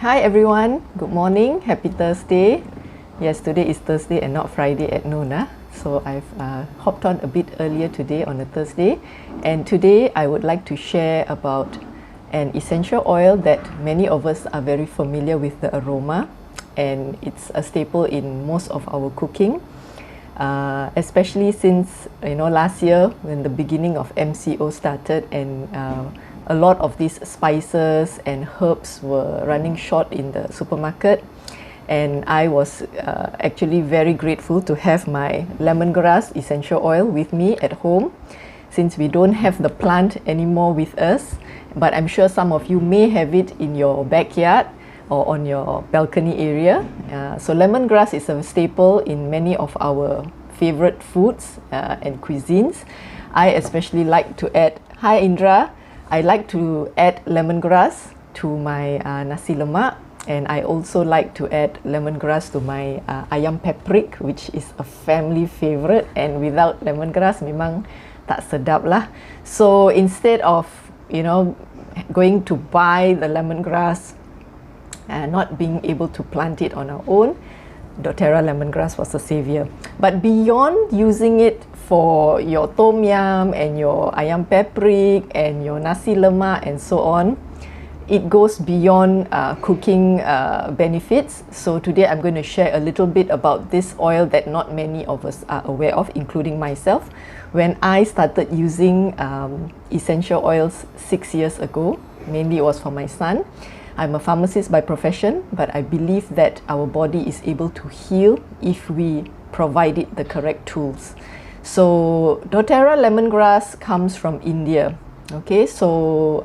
Hi everyone, good morning, happy Thursday. Yes, today is Thursday and not Friday at noon. So I've hopped on a bit earlier today on a Thursday, and today I would like to share about an essential oil that many of us are very familiar with the aroma, and it's a staple in most of our cooking. Especially since last year when the beginning of MCO started, and a lot of these spices and herbs were running short in the supermarket, and I was actually very grateful to have my lemongrass essential oil with me at home, since we don't have the plant anymore with us, but I'm sure some of you may have it in your backyard or on your balcony area. So lemongrass is a staple in many of our favorite foods and cuisines. I especially like to add, hi Indra, I like to add lemongrass to my nasi lemak, and I also like to add lemongrass to my ayam paprik, which is a family favorite, and without lemongrass memang tak sedap lah. So instead of going to buy the lemongrass, not being able to plant it on our own, doTERRA lemongrass was a savior. But beyond using it for your tom yum and your ayam paprik and your nasi lemak and so on, it goes beyond cooking benefits. So today I'm going to share a little bit about this oil that not many of us are aware of, including myself. When I started using essential oils 6 years ago, mainly it was for my son. I'm a pharmacist by profession, but I believe that our body is able to heal if we provide it the correct tools. So doTERRA lemongrass comes from India. Okay, so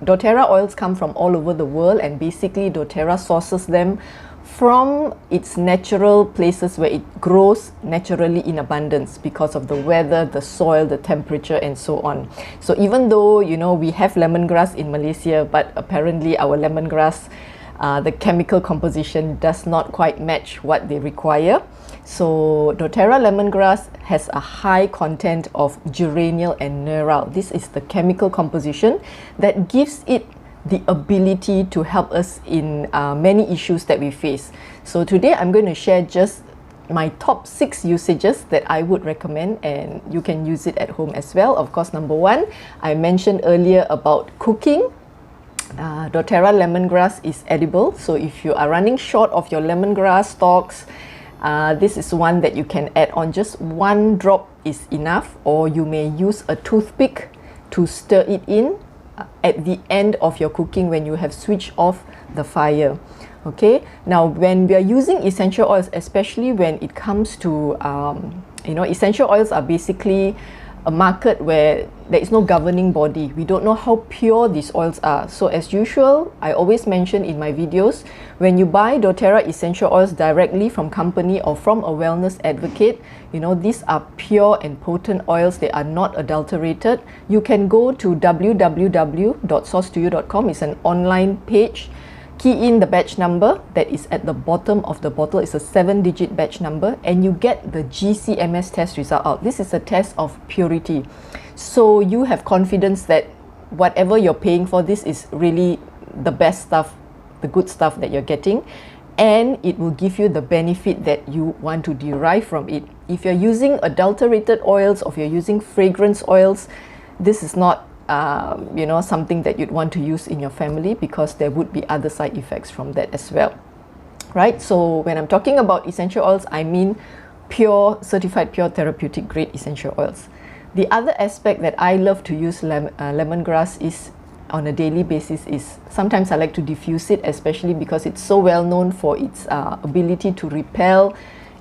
doTERRA oils come from all over the world, and basically doTERRA sources them from its natural places where it grows naturally in abundance because of the weather, the soil, the temperature, and so on. So even though we have lemongrass in Malaysia, but apparently our lemongrass, the chemical composition does not quite match what they require. So doTERRA lemongrass has a high content of geraniol and nerol. This is the chemical composition that gives it the ability to help us in many issues that we face. So today I'm going to share just my top 6 usages that I would recommend, and you can use it at home as well. Of course, number 1, I mentioned earlier about cooking. doTERRA lemongrass is edible, so if you are running short of your lemongrass stalks, this is one that you can add on. Just 1 drop is enough, or you may use a toothpick to stir it in at the end of your cooking when you have switched off the fire. Okay, now when we are using essential oils, especially when it comes to essential oils are basically a market where there is no governing body. We don't know how pure these oils are. So as usual, I always mention in my videos, when you buy doTERRA essential oils directly from company or from a wellness advocate, these are pure and potent oils. They are not adulterated. You can go to www.sourcetoyou.com. It's an online page. Key in the batch number that is at the bottom of the bottle. It's a 7-digit batch number, and you get the GCMS test result out. This is a test of purity. So you have confidence that whatever you're paying for, this is really the best stuff, the good stuff that you're getting, and it will give you the benefit that you want to derive from it. If you're using adulterated oils, or if you're using fragrance oils, this is not something that you'd want to use in your family, because there would be other side effects from that as well, right? So when I'm talking about essential oils, I mean pure, certified pure therapeutic grade essential oils. The other aspect that I love to use lemongrass is on a daily basis is sometimes I like to diffuse it, especially because it's so well known for its ability to repel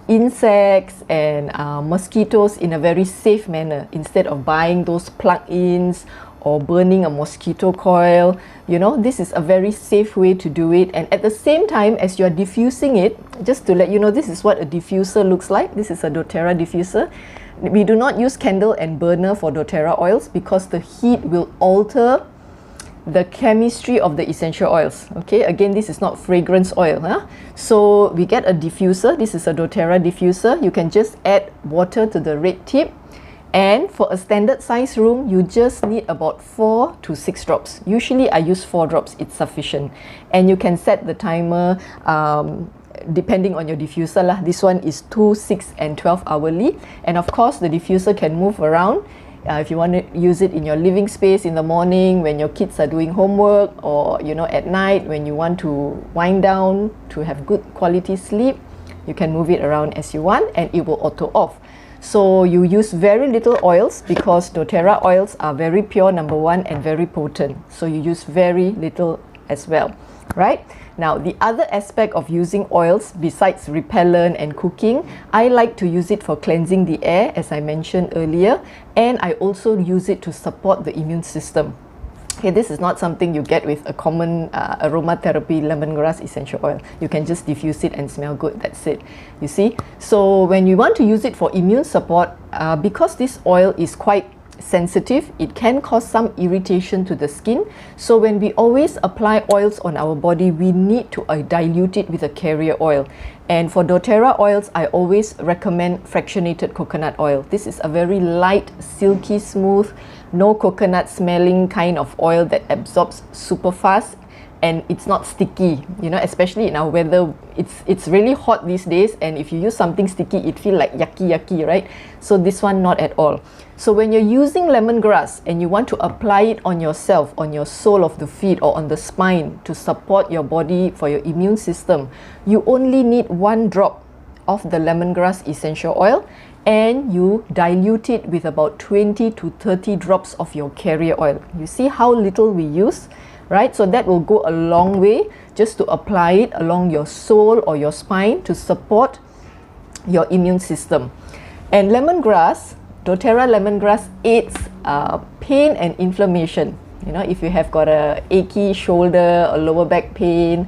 insects and mosquitoes in a very safe manner, instead of buying those plug-ins or burning a mosquito coil. This is a very safe way to do it. And at the same time, as you're diffusing it, just to let you know, this is what a diffuser looks like. This is a doTERRA diffuser. We do not use candle and burner for doTERRA oils because the heat will alter the chemistry of the essential oils. Okay, again, this is not fragrance oil. So we get a diffuser. This is a doTERRA diffuser. You can just add water to the red tip, And for a standard size room, you just need about 4 to 6 drops. Usually I use 4 drops, it's sufficient. And you can set the timer depending on your diffuser lah. This one is 2, 6 and 12 hourly. And of course the diffuser can move around. If you want to use it in your living space in the morning when your kids are doing homework, or at night when you want to wind down to have good quality sleep, you can move it around as you want and it will auto off. So you use very little oils because doTERRA oils are very pure, number one, and very potent. So you use very little as well, right? Now, the other aspect of using oils besides repellent and cooking, I like to use it for cleansing the air, as I mentioned earlier, and I also use it to support the immune system. Okay, this is not something you get with a common aromatherapy lemongrass essential oil. You can just diffuse it and smell good, that's it. You see? So when you want to use it for immune support, because this oil is quite sensitive, it can cause some irritation to the skin. So when we always apply oils on our body, we need to dilute it with a carrier oil. And for doTERRA oils, I always recommend fractionated coconut oil. This is a very light, silky smooth, no coconut smelling kind of oil that absorbs super fast, and it's not sticky, especially in our weather. It's really hot these days, and if you use something sticky, it feels like yucky, right? So this one, not at all. So when you're using lemongrass and you want to apply it on yourself, on your sole of the feet or on the spine to support your body for your immune system, you only need 1 drop of the lemongrass essential oil, and you dilute it with about 20 to 30 drops of your carrier oil. You see how little we use, right? So that will go a long way just to apply it along your sole or your spine to support your immune system. And lemongrass, doTERRA lemongrass aids pain and inflammation. If you have got a achy shoulder or lower back pain,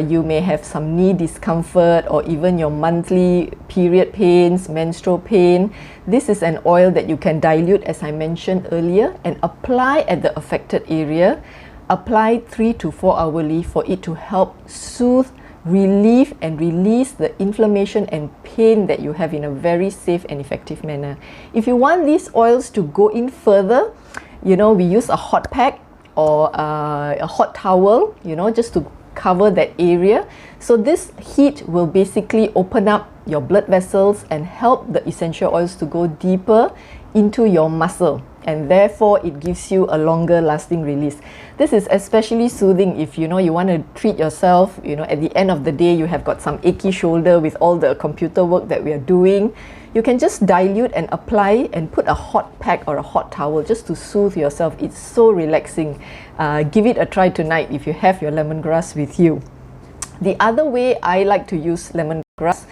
you may have some knee discomfort, or even your monthly period pains, menstrual pain. This is an oil that you can dilute, as I mentioned earlier, and apply at the affected area. Apply 3 to 4 hourly for it to help soothe, relieve and release the inflammation and pain that you have in a very safe and effective manner. If you want these oils to go in further, we use a hot pack or a hot towel, just to cover that area. So this heat will basically open up your blood vessels and help the essential oils to go deeper into your muscle, and therefore it gives you a longer lasting release. This is especially soothing if you want to treat yourself, at the end of the day you have got some achy shoulder with all the computer work that we are doing. You can just dilute and apply and put a hot pack or a hot towel just to soothe yourself. It's so relaxing. Give it a try tonight if you have your lemongrass with you. The other way I like to use lemongrass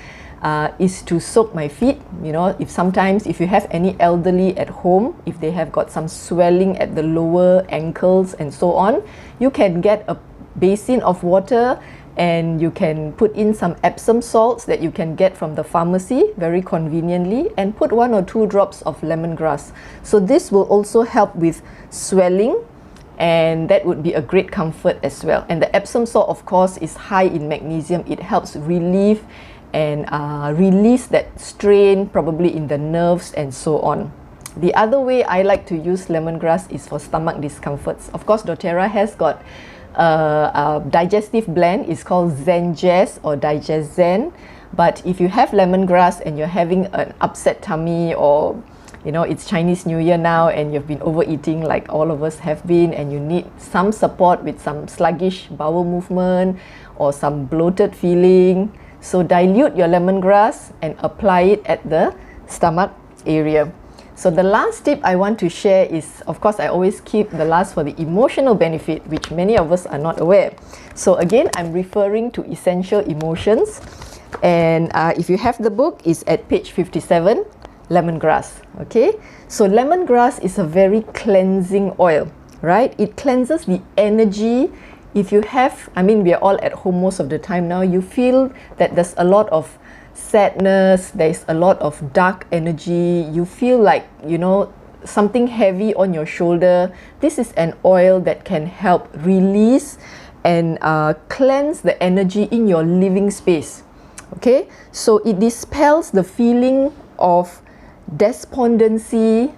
is to soak my feet. If you have any elderly at home, if they have got some swelling at the lower ankles and so on, you can get a basin of water and you can put in some Epsom salts that you can get from the pharmacy very conveniently, and put 1 or 2 drops of lemongrass. So this will also help with swelling, and that would be a great comfort as well. And the Epsom salt, of course, is high in magnesium. It helps relieve and release that strain probably in the nerves and so on. The other way I like to use lemongrass is for stomach discomforts. Of course, doTERRA has got a digestive blend. It's called Zen-Jazz or Digest Zen. But if you have lemongrass and you're having an upset tummy, or it's Chinese New Year now and you've been overeating like all of us have been, and you need some support with some sluggish bowel movement or some bloated feeling, so dilute your lemongrass and apply it at the stomach area. So the last tip I want to share is, of course, I always keep the last for the emotional benefit, which many of us are not aware. So again, I'm referring to Essential Emotions, and if you have the book, it's at page 57, lemongrass. Okay, so lemongrass is a very cleansing oil, right? It cleanses the energy. If you have, we are all at home most of the time now, you feel that there's a lot of sadness, there's a lot of dark energy, you feel like something heavy on your shoulder. This is an oil that can help release and cleanse the energy in your living space. Okay, so it dispels the feeling of despondency,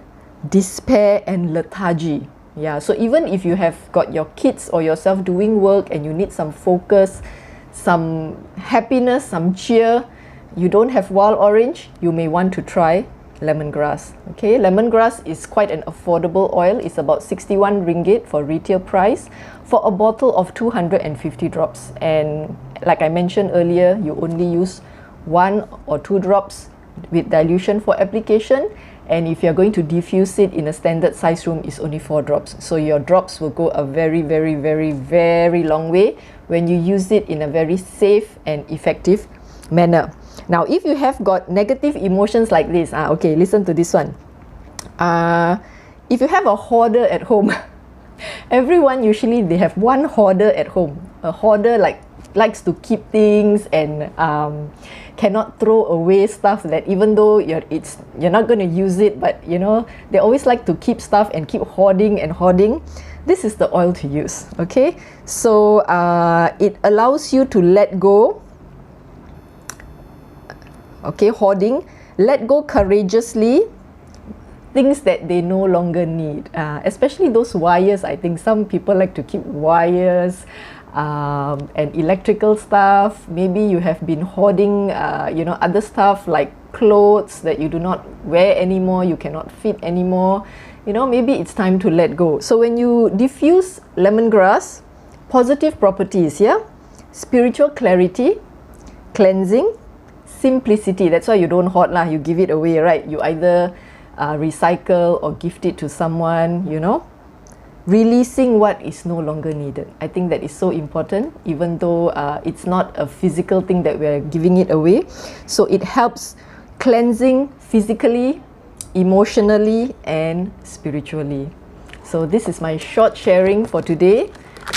despair, and lethargy. Yeah, so even if you have got your kids or yourself doing work and you need some focus, some happiness, some cheer, you don't have wild orange, you may want to try lemongrass. Okay, lemongrass is quite an affordable oil. It's about 61 ringgit for retail price for a bottle of 250 drops. And like I mentioned earlier, you only use 1 or 2 drops with dilution for application. And if you're going to diffuse it in a standard size room, it's only 4 drops. So your drops will go a very, very, very, very long way when you use it in a very safe and effective manner. Now, if you have got negative emotions like this, okay, listen to this one. If you have a hoarder at home, everyone usually they have one hoarder at home. A hoarder likes to keep things and cannot throw away stuff that even though you're not going to use it, but you know, they always like to keep stuff and keep hoarding and hoarding. This is the oil to use. Okay, so it allows you to let go. Okay, hoarding, let go courageously things that they no longer need, especially those wires. I think some people like to keep wires and electrical stuff. Maybe you have been hoarding you know, other stuff like clothes that you do not wear anymore, you cannot fit anymore. You know, maybe it's time to let go. So when you diffuse lemongrass, positive properties, yeah, spiritual clarity, cleansing, simplicity. That's why you don't hoard lah, you give it away, right? You either recycle or gift it to someone, you know. Releasing what is no longer needed. I think that is so important, even though it's not a physical thing that we're giving it away. So it helps cleansing physically, emotionally, and spiritually. So this is my short sharing for today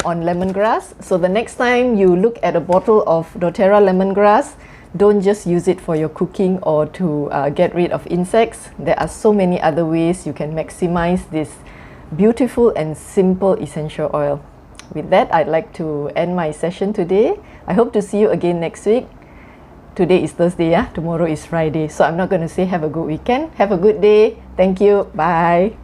on lemongrass. So the next time you look at a bottle of doTERRA lemongrass, don't just use it for your cooking or to get rid of insects. There are so many other ways you can maximize this beautiful and simple essential oil. With that, I'd like to end my session today. I hope to see you again next week. Today is Thursday, yeah? Tomorrow is Friday. So I'm not going to say have a good weekend. Have a good day. Thank you. Bye.